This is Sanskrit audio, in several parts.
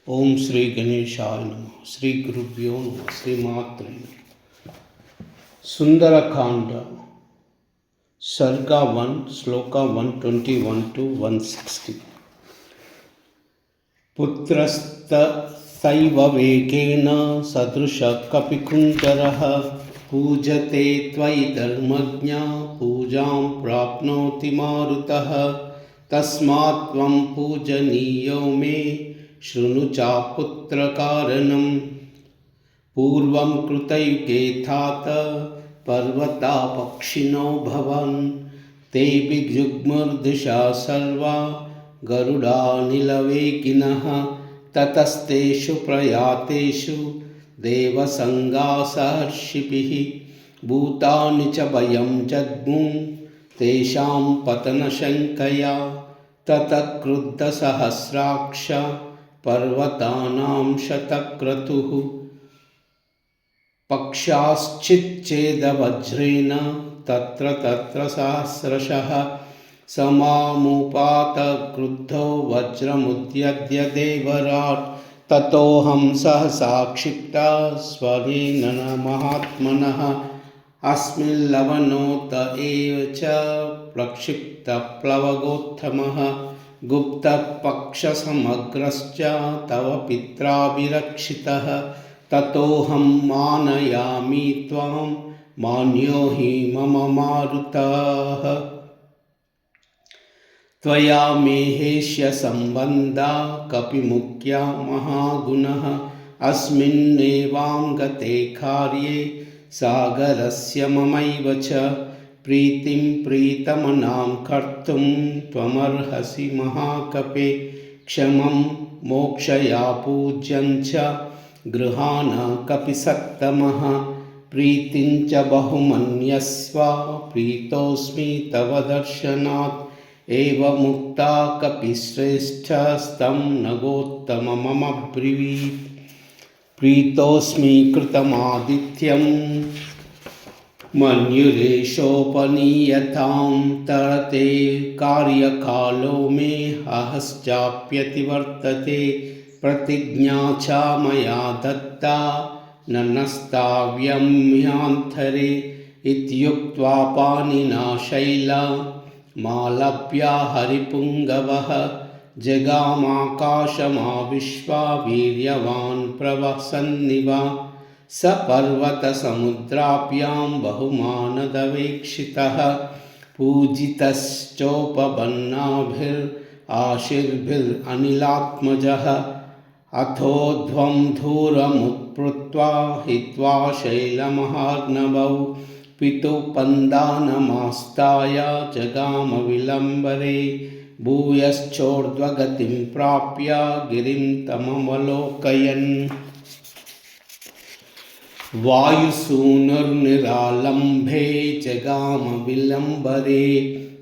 ओम श्री गणेशाय नमः। श्री गुरुभ्यो नमः। श्रीमात्रे नमः। सुंदरकांड सर्ग 1 श्लोक 121 to 160। पुत्रस्तथैव वेगेन सदृशः कपिकुञ्जरः पूजते त्वयि धर्मज्ञ पूजां प्राप्नोति मारुतः। तस्मात् त्वं पूजनीयो मे शृणु चापुत्रकारणम्। पूर्वं कृतयुगे तात पर्वता पक्षिणो भवन् तेऽपि जुग्मुर्दिशा सर्वा गरुडानिलवेगिनः। ततस्तेषु प्रयातेषु देवसङ्गा सहर्षिभिः भूतानि च भयं जग्मुं तेषां पतनशङ्कया। ततः क्रुद्धसहस्राक्ष पर्वतानां शतक्रतुः पक्षाश्चिच्छेदवज्रेण तत्र तत्र सहस्रशः। समामुपात क्रुद्धो वज्रमुद्यद्य देवराट् ततोऽहं सहसा क्षिप्ता स्वरेण महात्मनः। अस्मिन् लवणोत एव च प्रक्षिप्तप्लवगोत्तमः गुप्तपक्षसमग्रश्च तव पित्राभिरक्षितः। ततोऽहं मानयामि त्वां मान्यो हि मम मारुतः। त्वया मेहेष्य सम्बन्धा कपिमुख्या महागुणः। अस्मिन्नेवां गते कार्ये सागरस्य ममैव च प्रीतिं प्रीतमनां कर्तुं त्वमर्हसि महाकपे। क्षमं मोक्षया पूज्यं च गृहाण कपिसत्तमः। प्रीतिं च बहुमन्यस्व प्रीतोऽस्मि तव दर्शनात्। एवमुक्ता कपिश्रेष्ठस्तं नगोत्तममब्रवीत्। प्रीतोऽस्मि कृतमादित्यं मन्युरेषोपनीयतां तरते कार्यकालो मे अहश्चाप्यतिवर्तते। प्रतिज्ञा च मया दत्ता न नस्ताव्यं ह्यन्तरे। इत्युक्त्वा पाणिना शैलमालभ्य हरिपुङ्गवः जगामाकाशमाविश्वा वीर्यवान् प्रवसन्निव। स पर्वतसमुद्राभ्यां बहुमानदवेक्षितः पूजितश्चोपबन्नाभिराशीर्भिरनिलात्मजः। अथोध्वं धूरमुत्प्लुत्वा हित्वा शैलमहार्णवौ पितुः पन्दानमास्ताय जगाम विलम्बरे। भूयश्चोर्ध्वगतिं प्राप्य गिरिं तमवलोकयन्। वायुसूनुर्निरालम्बे जगाम विलम्बरे।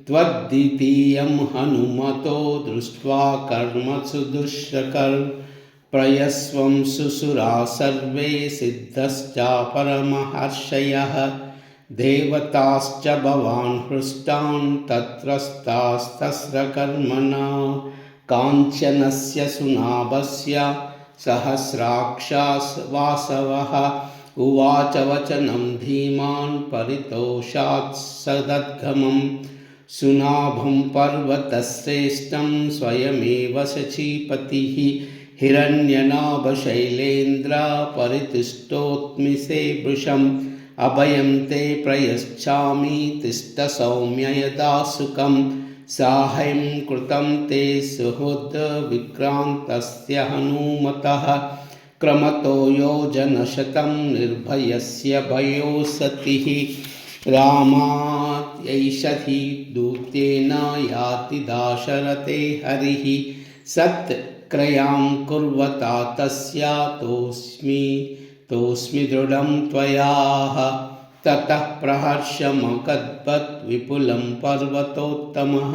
त्वद्वितीयं हनुमतो दृष्ट्वा कर्मसु दुष्कर्म प्रयस्वं सुसुरा सर्वे सिद्धश्चापरमहर्षयः। देवताश्च भवान् हृष्टान् तत्रस्तास्तस्र कर्मणा। काञ्चनस्य सुनाभस्य सहस्राक्षास् वासवः उवाच वचनं धीमान् परितोषात् सदद्गमं। सुनाभं पर्वतश्रेष्ठं स्वयमेव शचीपतिः हिरण्यनाभशैलेन्द्र परितुष्टोऽस्मि सेवृशम्। अभयं ते प्रयच्छामि तिष्ठ सौम्य यदा सुखं। साहाय्यं कृतं ते सुहृद् विक्रान्तस्य हनूमतः। क्रमतो योजनशतं निर्भयस्य भयोऽसतिः। रामात् ऐषधि दूतेन याति दाशरथे हरिः। सत्क्रयां कुर्वता तस्य तोऽस्मि दृढं त्वयाः। ततः प्रहर्षमगद्भत् विपुलं पर्वतोत्तमः।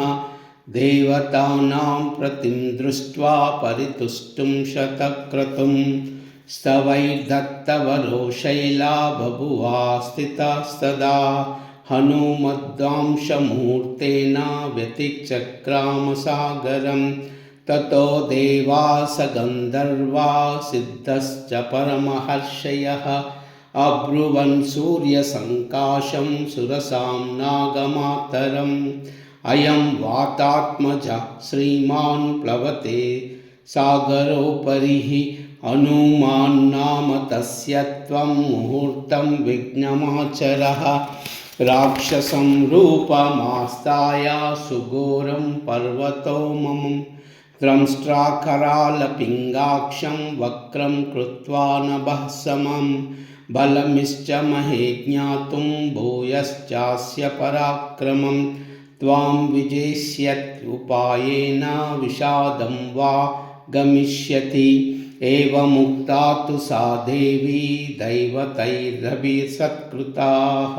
देवतानां प्रतिं दृष्ट्वा परितुष्टुं शतक्रतुं। स्तवैर्दत्तवरो शैला बभुवा स्थितस्तदा। हनुमद्वांशमूर्तेन व्यतिचक्राम सागरं। ततो देवास गन्धर्वा सिद्धश्च परमहर्षयः अब्रुवन् सूर्यसङ्काशं सुरसां नागमातरम् अयं वातात्मजः श्रीमान् प्लवते सागरोपरि हनुमान्नाम तस्य त्वं मुहूर्तं विघ्नमाचरः राक्षसं रूपमास्ताय सुघोरं पर्वतो मम त्रंष्ट्राकरालपिङ्गाक्षं वक्रं कृत्वा नभः समं बलमिश्च महे ज्ञातुं भूयश्चास्य पराक्रमं त्वां विजेष्यत्युपायेन विषादं वा गमिष्यति एवमुक्ता तु सा देवी दैवतैरभिसत्कृताः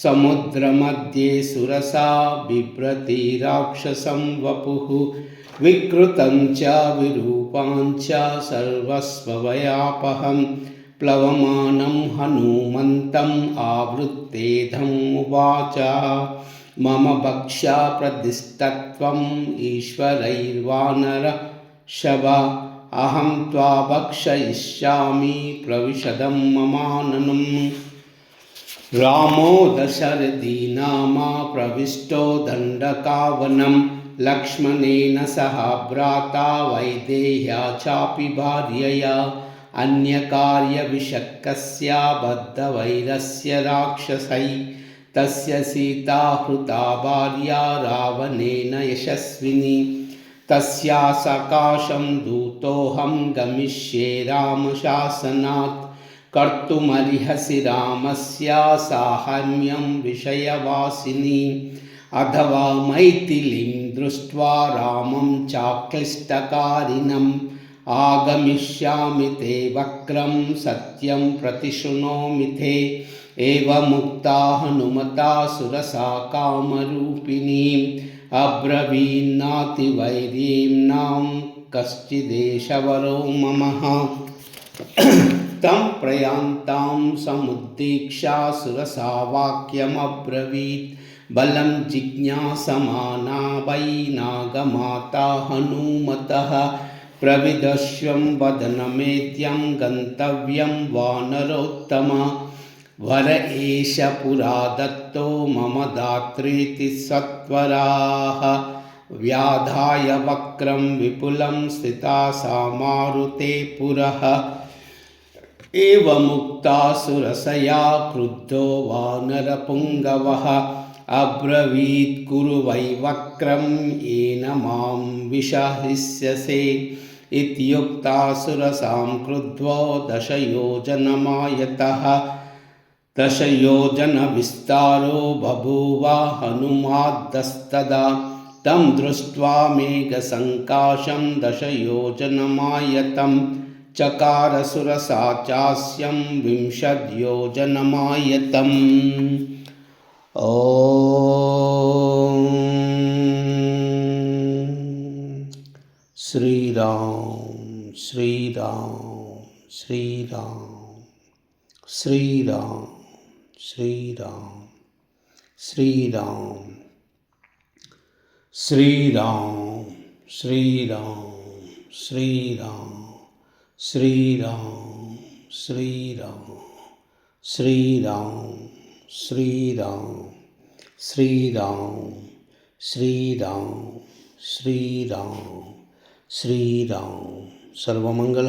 समुद्रमध्ये सुरसा बिभ्रति राक्षसं वपुः विकृतं च विरूपां च सर्वस्वभयापहं प्लवमानं हनुमन्तम् आवृत्तेऽधम् उवाच मम भक्ष्या प्रदिष्टत्वम् ईश्वरैर्वानरर्षभ अहं त्वा भक्षयिष्यामि प्रविशदं ममाननम् रामो दशरथी नामा प्रविष्टो दण्डकारवनं लक्ष्मणेन सह भ्राता वैदेह्या चापि भार्यया अन्यकार्यविषक्कस्य बद्धवैरस्य राक्षसै तस्य सीता हृता भार्या रावणेन यशस्विनी तस्या सकाशं दूतोऽहं गमिष्ये रामशासनात् कर्तुमर्हसि रामस्य साहाम्यं विषयवासिनी अथवा मैथिलीं दृष्ट्वा रामं चाक्लिष्टकारिणम् आगमिष्यामि ते वक्रं सत्यं प्रतिशृणोमि ते एवमुक्ता हनुमता सुरसा कामरूपिणीम् अब्रवीन्नातिवैरीं कश्चिदेशवरो ममः तं प्रयान्तां समुद्दीक्षा सुरसा वाक्यमब्रवीत् बलं जिज्ञासमाना वै नागमाता हनुमतः प्रविदस्यं वदनमेद्यं गन्तव्यं वानरोत्तम वर एष पुरा दत्तो मम दात्रीति सत्वराः व्याधाय वक्रं विपुलं स्थिता सा मारुते पुरः एवमुक्ता सुरसया क्रुद्धो वानरपुङ्गवः अब्रवीत् कुरु वै वक्रं येन मां विषहिष्यसे इत्युक्ता सुरसां क्रुद्धो दशयोजनमायतः दशयोजनविस्तारो बभूव हनुमाद्दस्तदा तं दृष्ट्वा मेघसङ्काशं दशयोजनमायतं चकार सुरसा चास्यं विंशद्योजनमायतम् ॐ श्रीराम श्रीराम श्रीराम श्रीराम श्रीराम श्रीराम श्रीराम श्रीराम श्रीराम श्रीराम श्रीराम श्रीराम श्रीराम श्रीराम श्रीराम श्रीराम श्रीराम सर्वमंगल।